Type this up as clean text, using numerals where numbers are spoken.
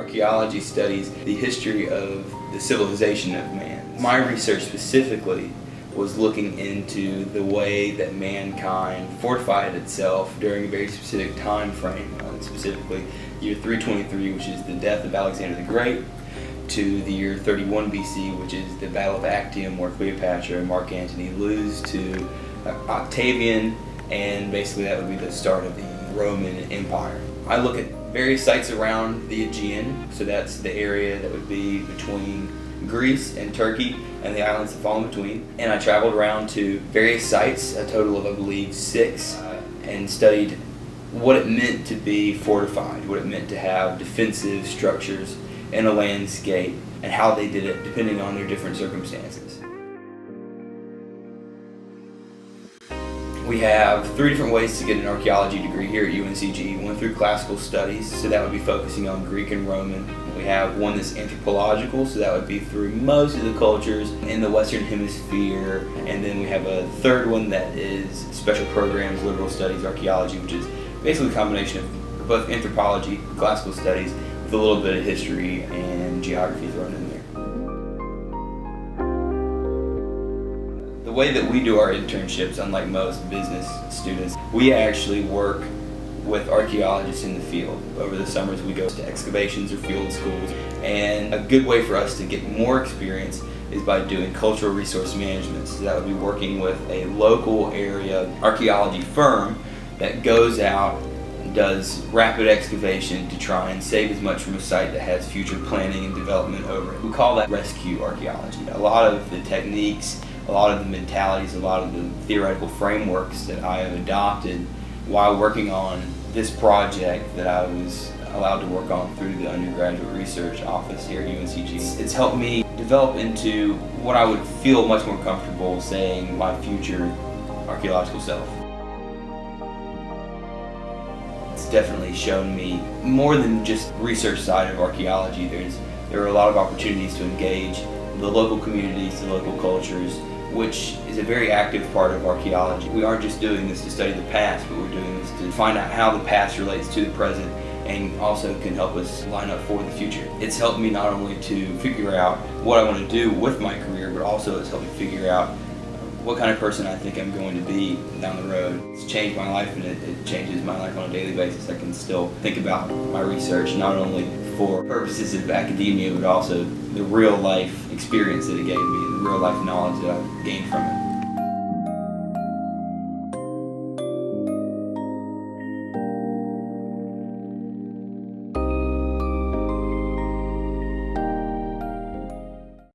Archaeology studies the history of the civilization of man. My research specifically was looking into the way that mankind fortified itself during a very specific time frame, specifically year 323, which is the death of Alexander the Great, to the year 31 BC, which is the Battle of Actium, where Cleopatra and Mark Antony lose to Octavian, and basically that would be the start of the Roman Empire. I look at various sites around the Aegean, so that's the area that would be between Greece and Turkey and the islands that fall in between. And I traveled around to various sites, a total of I believe 6, and studied what it meant to be fortified, what it meant to have defensive structures in a landscape, and how they did it depending on their different circumstances. We have 3 different ways to get an archaeology degree here at UNCG. One through classical studies, so that would be focusing on Greek and Roman. We have one that's anthropological, so that would be through most of the cultures in the Western Hemisphere. And then we have a third one that is special programs, liberal studies, archaeology, which is basically a combination of both anthropology, classical studies, with a little bit of history and geography thrown in there. The way that we do our internships, unlike most business students, we actually work with archaeologists in the field. Over the summers we go to excavations or field schools, and a good way for us to get more experience is by doing cultural resource management. So that would be working with a local area archaeology firm that goes out and does rapid excavation to try and save as much from a site that has future planning and development over it. We call that rescue archaeology. A lot of the techniques, a lot of the mentalities, a lot of the theoretical frameworks that I have adopted while working on this project that I was allowed to work on through the Undergraduate Research office here at UNCG. It's helped me develop into what I would feel much more comfortable saying my future archaeological self. It's definitely shown me more than just research side of archaeology. There are a lot of opportunities to engage the local communities, the local cultures, which is a very active part of archaeology. We aren't just doing this to study the past, but we're doing this to find out how the past relates to the present and also can help us line up for the future. It's helped me not only to figure out what I want to do with my career, but also it's helped me figure out what kind of person I think I'm going to be down the road. It's changed my life, and it changes my life on a daily basis. I can still think about my research not only for purposes of academia, but also the real life experience that it gave me, the real life knowledge that I've gained from it.